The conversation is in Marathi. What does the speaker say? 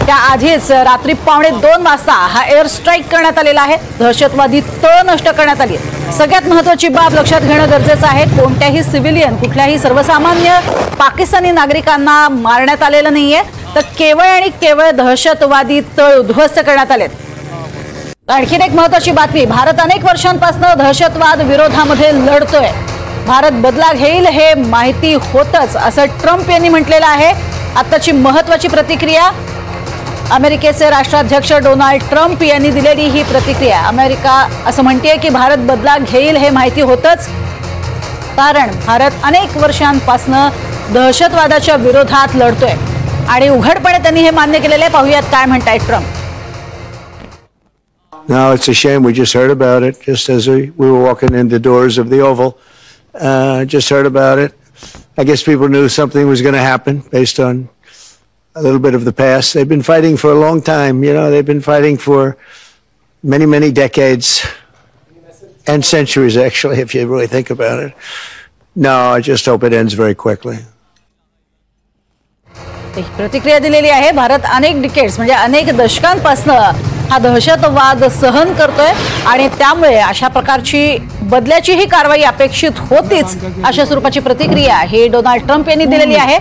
त्याआधीच रात्री 1:15 वाजता हा एअर स्ट्राईक करण्यात आलेला आहे। दहशतवादी तळ नष्ट करण्यात आली। सगळ्यात महत्त्वाची बाब लक्षात घेणं गरजेचं आहे, कोणत्याही सिव्हिलियन कुठल्याही सर्वसामान्य पाकिस्तानी नागरिकांना मारण्यात आलेलं नाहीये, तर केवळ आणि केवळ दहशतवादी तळ उद्ध्वस्त करण्यात आलेत। आणखीन एक महत्त्वाची बातमी, भारत अनेक वर्षांपासून दहशतवाद विरोधामध्ये लढतोय। भारत बदला घेईल हे माहिती होतच असं ट्रम्प यांनी म्हटलेलं आहे। आताची महत्त्वाची प्रतिक्रिया अमेरिकेचे राष्ट्राध्यक्ष डोनाल्ड ट्रम्प यांनी दिलेली ही प्रतिक्रिया। अमेरिका असं म्हणते की भारत बदला घेईल हे माहिती होतच, कारण भारत अनेक वर्षांपासून दहशतवादाच्या विरोधात लढतोय आणि उघडपणे त्यांनी हे मान्य केलेले आहे। पाहूयात काय म्हणतायत Trump. No, it's a shame. We just heard about it just as we were walking in the doors of the Oval. Just heard about it. I guess people knew something was going to happen based on a little bit of the past. They've been fighting for a long time. You know, they've been fighting for many, many decades and centuries, actually, if you really think about it. No, I just hope it ends very quickly. प्रतिक्रिया दिलेली आहे। भारत अनेक डिकेड्स म्हणजे अनेक दशकांपासून हा दहशतवाद सहन करतोय आणि त्यामुळे अशा प्रकारची बदल्याची ही कारवाई अपेक्षित होतीच, अशा स्वरूपाची प्रतिक्रिया ही डोनाल्ड ट्रम्प यांनी दिलेली आहे।